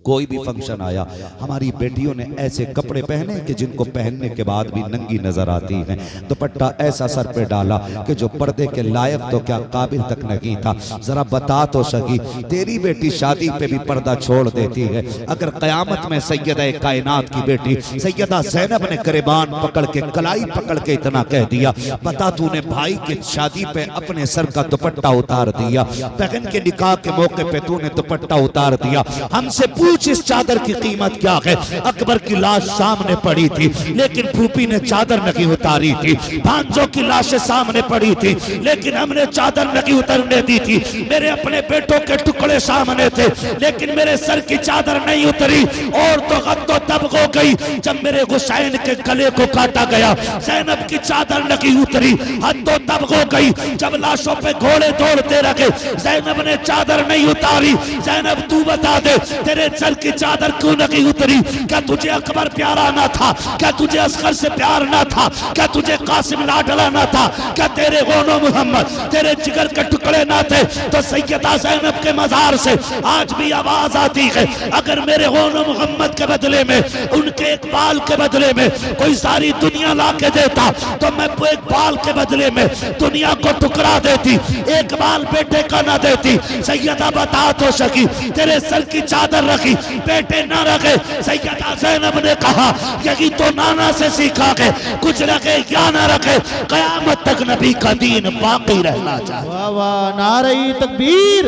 कोई भी फंक्शन आया, हमारी बेटियों ने ऐसे कपड़े पहने कि जिनको पहनने के बाद भी नंगी नजर आती हैं, दुपट्टा ऐसा सर पे डाला कि जो पर्दे के लायक तो क्या काबिल तक नहीं था। जरा बता तो सही, तेरी बेटी शादी पे भी पर्दा छोड़ देती है, अगर कयामत में सैयदा कायनात की बेटी सैयदा ज़ैनब ने गिरबान पकड़ के कलाई पकड़ के इतना कह दिया, बता तूने भाई के शादी पे अपने सर का दुपट्टा उतार दिया, बहन के निकाह के मौके पे तूने दुपट्टा उतार दिया, हमसे पूछ इस चादर की कीमत क्या है। अकबर की लाश सामने पड़ी थी लेकिन फूफी ने चादर नहीं उतारी थी, भांजों की लाशें सामने पड़ी थी लेकिन हमने चादर नहीं उतरने दी थी, मेरे अपने बेटों के टुकड़े सामने थे लेकिन मेरे सर की चादर नहीं उतरी। और तो गद्दो तब हो गई जब मेरे हुसैन के गले को काटा गया, ज़ैनब की चादर नहीं उतरी। हद्दो तब हो गई जब लाशों पे घोड़े दौड़ते रखे, ज़ैनब ने चादर नहीं उतारी। ज़ैनब तू बता दे तेरे सर की चादर क्यों नहीं उतरी? क्या तुझे अकबर प्यारा ना था? क्या तुझे असगर से प्यार ना था? क्या तुझे कासिम लाडला ना था? क्या तेरे गोनो मोहम्मद तेरे जिगर के टुकड़े ना थे? तो सैयदा ज़ैनब के मजार से आज भी आवाज आती है, अगर मेरे गोनो मोहम्मद के बदले में, उनके एक बाल के बदले में कोई सारी दुनिया ला के देता तो मैं एक बाल के बदले में दुनिया को टुकरा देती, एक बाल बेटे का ना देती। सैयदा बता तो सकी, तेरे सर की चादर रखी, बेटे ना रखे। सैयदा ज़ैनब ने कहा यही तो नाना से सीखा है, कुछ रखे या ना रखे, कयामत तक नबी का दीन बाकी रहना चाहिए। वाह वाह, नारे तकबीर,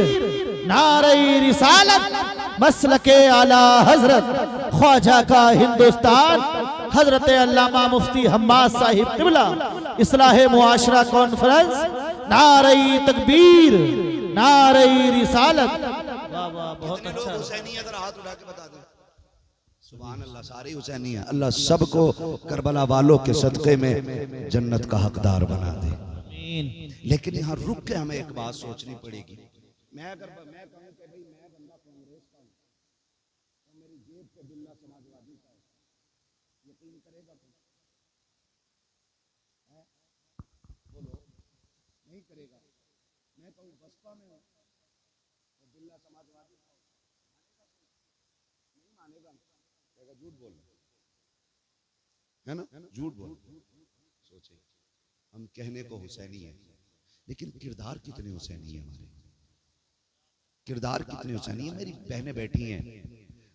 नारे रिसालत, मसलके आला हजरत ख्वाजा का हिंदुस्तान, हजरत अल्लामा मुफ्ती हम्माद साहिब क़िबला, इस्लाहे मुआशरा कॉन्फ्रेंस, नारे तकबीर, नारे रिसालत। वाह वाह, बहुत अच्छा। हुसैनी अगर हाथ उठा के बता दे सुभान अल्लाह, सारी हुसैनी है। अल्लाह सबको करबला वालों के सदक़े में जन्नत का हकदार बना दे। लेकिन यहाँ रुक के हमें एक बात सोचनी पड़ेगी। मैं कहूँ कि भाई मैं बंदा कांग्रेस का हूँ तो मेरी जेब पे बिल्ला समाजवादी का है, यकीन करेगा कोई? बोलो, नहीं करेगा। मैं कहूँ बसपा में हूँ तो बिल्ला समाजवादी का नहीं मानेगा, झूठ बोल है ना, झूठ बोल। सोचे हम कहने को हुसैनी है लेकिन किरदार कितने हुसैनी है, हमारे किरदार कितने हुसैनी है। मेरी बहनें बैठी हैं,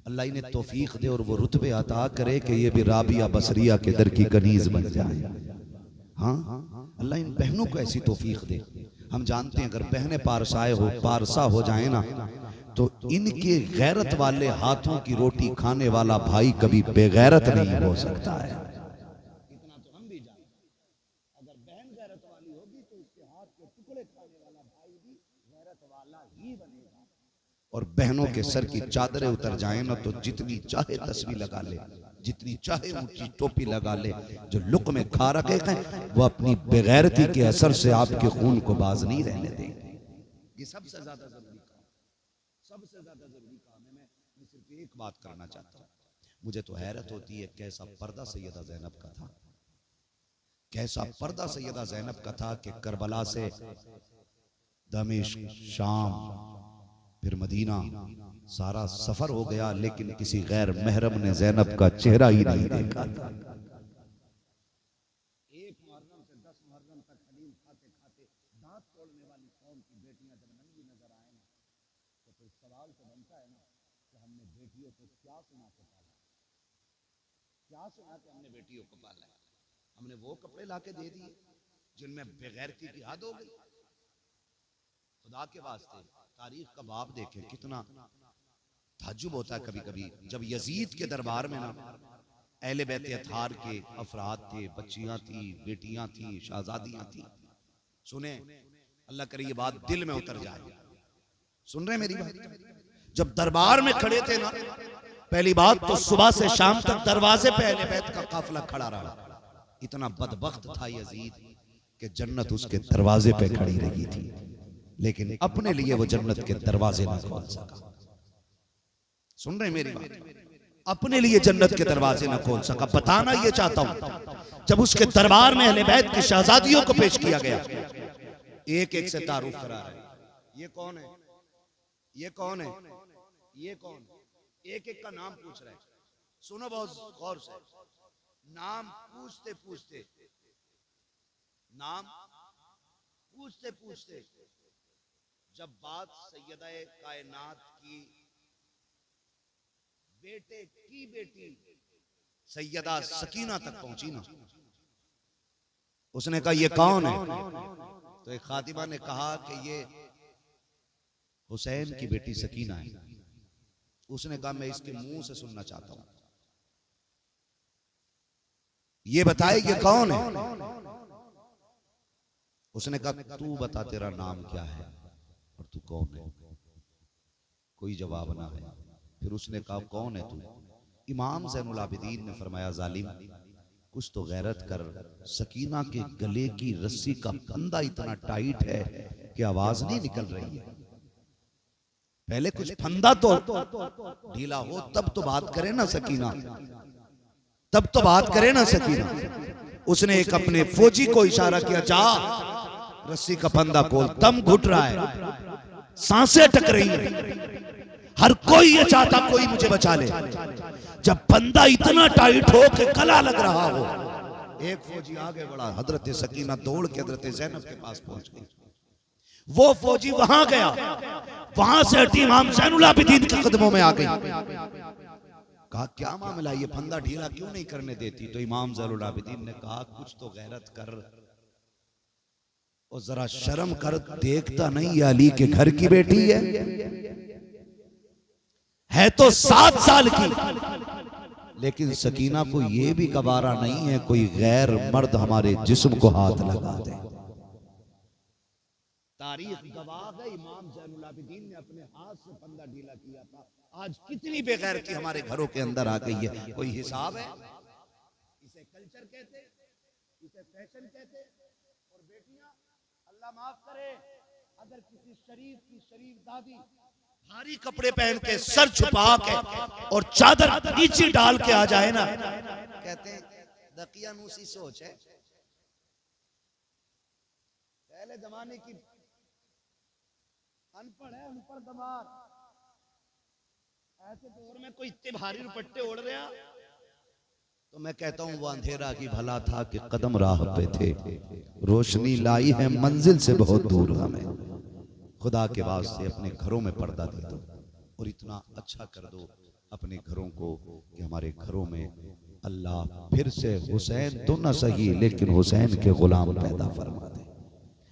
अल्लाह इन्हें तौफीक दे और वो रुतबे अता करे कि ये भी राबिया बसरिया के दर की कनीज बन जाए। हाँ, अल्लाह इन बहनों को ऐसी तौफीक दे। हम जानते हैं अगर बहनें पारसा हो जाए ना तो इनके गैरत वाले हाथों की रोटी खाने वाला भाई कभी बेगैरत नहीं हो सकता है। इतना तो हम भी जानते हैं, अगर बहन गैरत वाली होगी तो इसके हाथ के टुकड़े खाने वाला भाई भी गैरत वाला ही बनेगा। और बहनों के सर की चादरें उतर जाए ना तो जितनी चाहे तस्वीर लगा ले, जितनी चाहे ऊंची टोपी लगा ले, जो लुक में खा रखे हैं वो अपनी बेगैरती के असर से आपके खून को बाज नहीं रहने देंगे। ये सबसे ज्यादा जरूरी काम, सबसे ज्यादा जरूरी काम है। मैं सिर्फ एक बात करना चाहता हूँ, मुझे तो हैरत होती है कैसा पर्दा सैयदा ज़ैनब का था, कैसा पर्दा सैयदा ज़ैनब का था कि करबला से दमिश्क, शाम, फिर मदीना, सारा सफर हो गया लेकिन किसी गैर महरम ने ज़ैनब का चेहरा ही नहीं देखा। एक मुहर्रम से 10 मुहर्रम तक हलीम खाते खाते दांत तोड़ने वाली कौम की बेटियां जब नंगी नजर आए ना तो फिर सवाल तो बनता है ना कि हमने बेटियों को क्या सुना के पाला, क्या सुना के हमने बेटियों को पाला है? हमने वो कपड़े लाके दे दिए जिनमें बेगैरती की हद हो गई। खुदा के वास्ते तारीख का बाब देखें, कितना ताज्जुब होता है कभी कभी जब यजीद के दरबार में ना अहले बैत अथार के अफराद थे, बच्चियां थी, बेटियां थी, शहजादियां थी। सुने, अल्लाह करे ये बात दिल में उतर जाए। सुन रहे मेरी बात? जब दरबार में खड़े थे ना, पहली बात तो सुबह से शाम तक दरवाजे पे अहले बैत का काफिला खड़ा रहा। इतना बदबख्त था यजीद कि जन्नत उसके दरवाजे पे खड़ी रही थी, लेकिन अपने लिए वो जन्नत के दरवाजे ना खोल सका। सुन रहे मेरी बात? अपने लिए जन्नत के दरवाजे ना खोल सका। बताना ये चाहता हूं, जब उसके दरबार में अहले बैत की शहजादियों को पेश किया गया, एक एक से तारुफ करा रहे। ये कौन है, ये कौन है, ये कौन? एक एक का नाम पूछ रहे हैं। सुनो बहुत गौर से, नाम पूछते पूछते, नाम पूछते पूछते जब बात सैयदा कायनात की बेटे की बेटी सैयदा सकीना तक पहुंची ना, उसने कहा ये कौन है? तो एक खातिमा ने कहा कि ये हुसैन की बेटी सकीना है। उसने कहा मैं इसके मुंह से सुनना चाहता हूं, ये बताए ये कौन है? उसने कहा तू बता तेरा नाम क्या है और तू कौन है? कोई जवाब ना है। फिर उसने कहा कौन है तू? इमाम ज़ैनुल आबिदीन ने फरमाया जालिम, कुछ तो गैरत कर। सकीना के गले की रस्सी का फंदा इतना टाइट है कि आवाज नहीं निकल रही है। पहले कुछ फंदा तो ढीला हो तब तो बात करे ना सकीना, तब तो बात करे ना सकीना। उसने एक अपने फौजी को इशारा किया, जा रस्सी का फंदा खोल। दम घुट रहा है, सांसें टक रही है, हर कोई ये चाहता कोई मुझे बचा ले। जब फंदा इतना टाइट हो कि गला लग रहा हो, एक फौजी आगे बढ़ा। हजरत सकीना दौड़ के हजरत ज़ैनब के पास पहुंच गई। वो फौजी वहां गया, वहां से हटी इमाम ज़ैनुल आबिदीन के कदमों में आ गई। कहा क्या मामला, ये फंदा ढीला क्यों नहीं करने देती? तो इमाम ज़ैनुल आबिदीन ने कहा कुछ तो गैरत कर और जरा शर्म कर, देखता नहीं ये अली के घर की बेटी है तो 7 साल की, लेकिन सकीना को यह भी गवारा नहीं है कोई गैर मर्द हमारे जिस्म को हाथ लगा दे। तारीख गवाह है, इमाम ज़ैनुल आबिदीन ने अपने हाथ से फंदा ढीला किया था। आज कितनी बेगैरती हमारे घरों के अंदर आ गई है, कोई हिसाब है? इसे कल्चर कहते, इसे फैशन कहते। और बेटियां, अल्लाह माफ करे, अगर किसी शरीफ की शरीफ दादी भारी कपड़े पहन के सर छुपा के और चादर नीचे डाल के आ जाए ना, कहते हैं दकियानूसी सोच है। पहले जमाने की अनपढ़ है, अनपढ़ दमार। ऐसे दौर में कोई इतने भारी दुपट्टे ओढ़ रहा, तो मैं कहता हूं वो अंधेरा की भला था कि कदम राह पे थे, रोशनी लाई है मंजिल से बहुत दूर हमें। खुदा के वास्ते अपने घरों में पर्दा दे दो और इतना अच्छा कर दो अपने घरों को कि हमारे घरों में अल्लाह फिर से हुसैन तो न सही लेकिन हुसैन के गुलाम पैदा फरमा दे।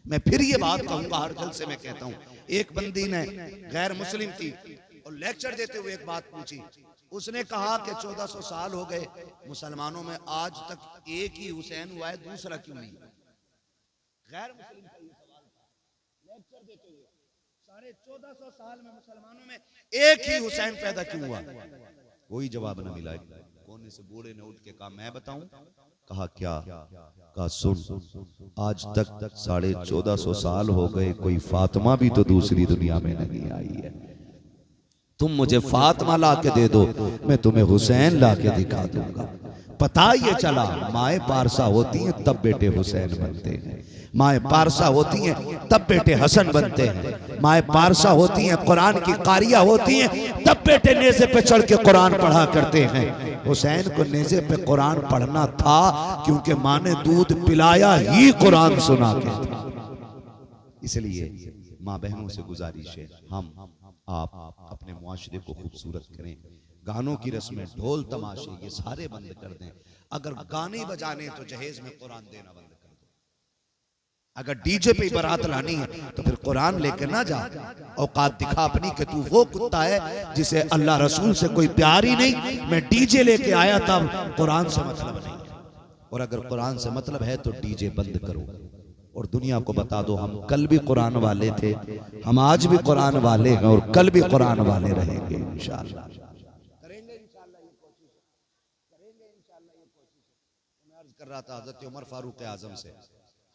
मैं फिर ये बात कहूंगा, हर जलसे में कहता हूं। एक बंदी ने गैर मुस्लिम थी और लेक्चर देते हुए एक बात पूछी। उसने कहा कि 1400 साल हो गए मुसलमानों में, आज तक एक ही हुसैन हुआ है, दूसरा क्यों नहीं? गैर मुस्लिम का ये सवाल था लेक्चर देते हुए। 1450 साल में मुसलमानों में एक ही हुसैन पैदा क्यों हुआ? कोई जवाब न मिला। कोने से बूढ़े ने उठ के कहा मैं बताऊं। कहा क्या? कहा सुन, आज तक 1450 साल हो गए, कोई फातिमा भी तो दूसरी दुनिया में नहीं आई है। तुम मुझे फातिमा ला के दे दो, मैं तुम्हें हुसैन ला के दिखा दूंगा। पता ये चला माए पारसा होती हैं तब बेटे हुसैन बनते हैं, माए पारसा होती हैं तब बेटे हसन बनते हैं, माए पारसा होती हैं कुरान की कारिया होती हैं तब बेटे नेज़े पे चढ़ के कुरान पढ़ा करते हैं। हुसैन को नेज़े पे कुरान पढ़ना था क्योंकि माँ ने दूध पिलाया ही कुरान सुना के था। इसलिए माँ बहनों से गुजारिश है, हम आप अपने मुआशरे को खूबसूरत करें। गानों की रस्में, ढोल तमाशे ये सारे बंद कर दें। अगर गाने बजाने तो जहेज में कुरान देना बंद कर दो। अगर डीजे पे बारात लानी है तो फिर कुरान लेकर ना जा, औकात दिखा अपनी कि तू वो कुत्ता है जिसे अल्लाह रसूल से कोई प्यार ही नहीं, मैं डीजे लेके आया था, कुरान से मतलब नहीं। और अगर कुरान से मतलब है तो डीजे बंद करो और दुनिया को बता दो हम कल भी कुरान वाले थे, हम आज भी कुरान वाले हैं और कल भी कुरान वाले रहेंगे इंशाअल्लाह। करेंगे इंशाअल्लाह ये कोशिश, करेंगे इंशाअल्लाह ये कोशिश। मैं अर्ज कर रहा था हज़रत उमर फारूक आज़म से,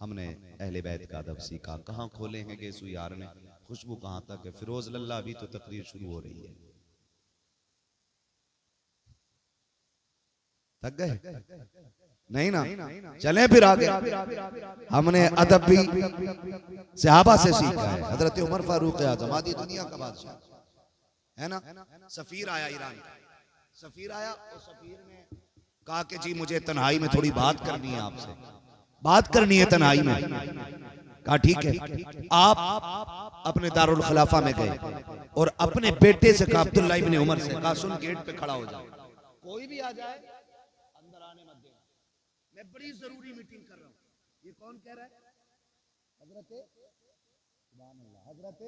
हमने अहले बैत का अदब सीखा। कहाँ खोले हैं गेसु यार ने, खुशबू कहाँ तक है। फिरोज लल्ला अभी तो तकरीर शुरू हो रही है, थक गए नहीं ना, चलें फिर आगे। हमने अदब भी सहाबा से सीखा है। हजरत उमर फारूक आज़म आदि दुनिया का बादशाह है ना, सफीर आया ईरान का, सफीर आया और सफीर ने कहा कि जी मुझे तन्हाई में थोड़ी बात करनी है आपसे, बात करनी है तन्हाई में। कहा ठीक है। आप अपने दारुल खिलाफा में गए और अपने बेटे से कहा, अब्दुल्ला इब्ने उमर से कहा, सुन गेट पे खड़ा हो जाओ, कोई भी आ जाए अंदर आने मत देना, मैं बड़ी जरूरी मीटिंग कर रहा हूँ। ये कौन कह रहा है? हजरत सुभान अल्लाह, हजरत,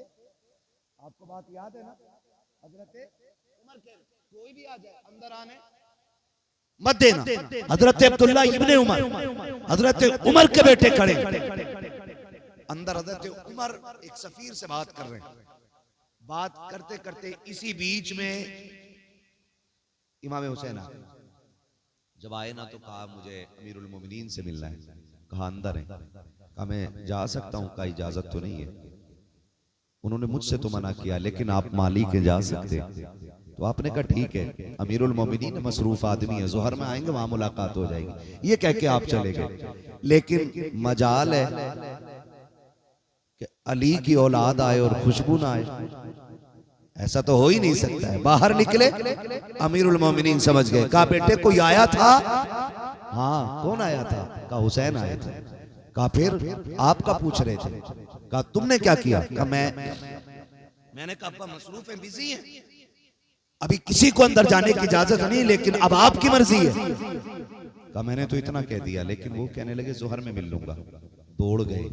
आपको बात याद है ना, हजरत उमर कह रहे कोई भी आ जाए अंदर आने मत देना। हजरत अब्दुल्ला इब्ने उमर, हजरत उमर के बेटे खड़े अंदर। हजरत उमर एक सफीर से बात कर रहे हैं, बात करते करते इसी बीच में इमाम हुसैन आए। जब आए ना तो कहा मुझे अमीरुल मोमिनीन से मिलना है। कहा अंदर है। कहा मैं जा सकता हूँ? कहा इजाजत तो नहीं है। उन्होंने मुझसे तो मना किया, लेकिन आप मालिक के जा सकते। तो आपने कहा ठीक है, अमीरुल मोमिनीन मसरूफ आदमी है, जोहर में आएंगे वहां मुलाकात हो जाएगी। ये कह के आप चले गए। लेकिन मजाल है कि अली की औलाद आए और खुशबू ना आए, ऐसा तो हो ही नहीं सकता है। बाहर निकले, अमीरुल मोमिनीन समझ गए। कहा बेटे कोई आया था? हाँ, कौन आया था? कहा हुसैन आए थे। कहा फिर आपका पूछ रहे थे। कहा तुमने क्या किया? कहा मैंने कहा अब्बा मसरूफ है, बिजी है, अभी किसी को अंदर जाने की इजाजत नहीं, लेकिन अब आपकी मर्जी है। कहा मैंने तो इतना कह दिया, लेकिन वो कहने लगे जोहर में मिल लूंगा। दौड़ गए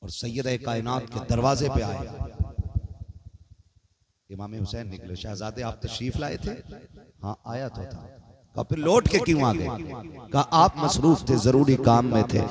और सैयद कायनात के दरवाजे पे आए। इमाम हुसैन निकले। शहजादे आप तशरीफ लाए थे? हाँ आया तो था। कहा फिर लौट के क्यों आ गए? कहा आप मसरूफ थे, जरूरी काम में थे।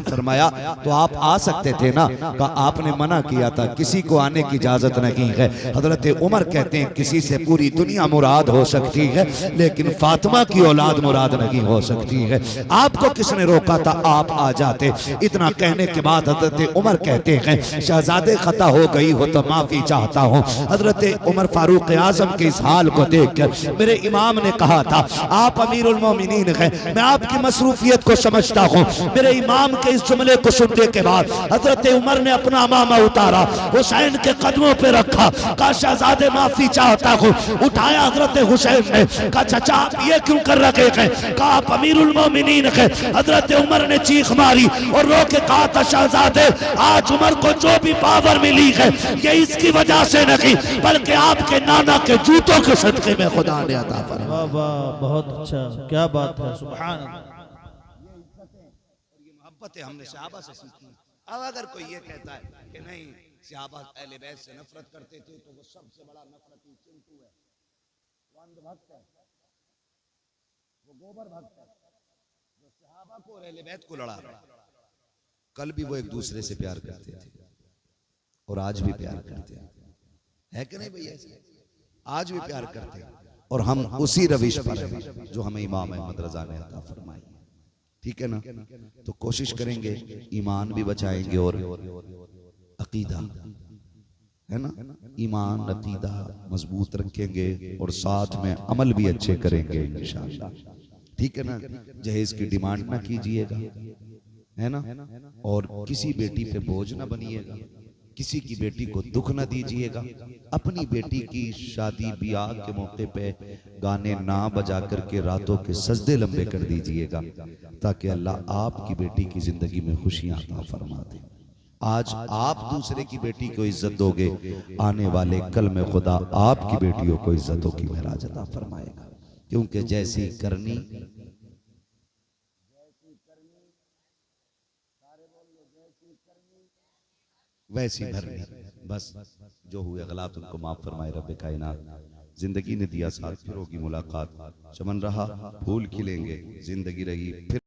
फरमाया तो आप आ सकते थे ना? कहा आपने मना किया था, किसी को आने की इजाजत नहीं है। हजरत उमर कहते हैं किसी से पूरी दुनिया मुराद हो सकती है, लेकिन फातिमा की औलाद मुराद नहीं हो सकती है। आपको किसने रोका था? आप आ जाते। इतना कहने के बाद हजरत उमर कहते हैं शहजादे खता हो गई हो तो माफी चाहता हूँ। हजरत उमर फारूक आजम के इस हाल को देखकर मेरे इमाम ने कहा था आप अमीरुल मोमिनीन हैं, मैं आपकी मसरूफियत को समझता हूँ। मेरे इमाम के इस जुमले को सुनने के बाद हजरत उमर ने अपना अमामा उतारा, हुसैन के कदमों पे रखा, कहा शहजादे माफी चाहता हूँ। उठाया हजरत हुसैन ने, कहा चाचा आप ये क्यों कर रखे हैं? कहा आप अमीरुल मोमिनीन हैं। हजरत उमर ने चीख मारी और रो के कहा था शहजादे आज उमर को जो भी पावर मिली है ये इसकी वजह से नहीं, बल्कि आपके नाना के जूतों के सदके में खुदा ने अता फरमाया। वाह वाह, बहुत अच्छा, क्या बात है, सुभान अल्लाह। ये मोहब्बत हमने सहाबा से सीखी। अब अगर कोई ये कहता है कि नहीं सहाबा अहले बैत से नफरत करते थे तो वो सबसे बड़ा नफरती चिंटू है, वो अंधभक्त है, वो गोबर भक्त है, जो सहाबा को और अहले बैत को लड़ा रहा। कल भी वो एक दूसरे से प्यार करते थे और आज भी प्यार करते हैं, है कि नहीं भैया? आज भी प्यार करते हैं और हम उसी रविश पर हैं जो हमें इमाम अहमद रजा ने अता फरमाई। ठीक है ना? तो कोशिश करेंगे ईमान भी बचाएंगे और अकीदा, है ना, ईमान अकीदा मजबूत रखेंगे और साथ में अमल भी अच्छे करेंगे इंशाअल्लाह। ठीक है ना? जहेज की डिमांड ना कीजिएगा, है ना, और किसी बेटी पे बोझ ना बनिएगा, किसी की बेटी को दुख ना दीजिएगा। अपनी बेटी की शादी ब्याह के मौके पे गाने ना बजा करके रातों के सजदे लंबे कर दीजिएगा, ताकि अल्लाह आपकी बेटी की जिंदगी में खुशियां अता फरमा दे। आज आप दूसरे की बेटी को इज्जत दोगे, आने वाले कल में खुदा आपकी बेटियों को इज्जतों की महराज अता फरमाएगा। क्योंकि जैसी करनी वैसी भरनी। बस जो हुए गलत उनको माफ फरमाए रब कायनात। जिंदगी ने दिया साथ, फिर होगी मुलाकात। चमन रहा फूल खिलेंगे, जिंदगी रही फिर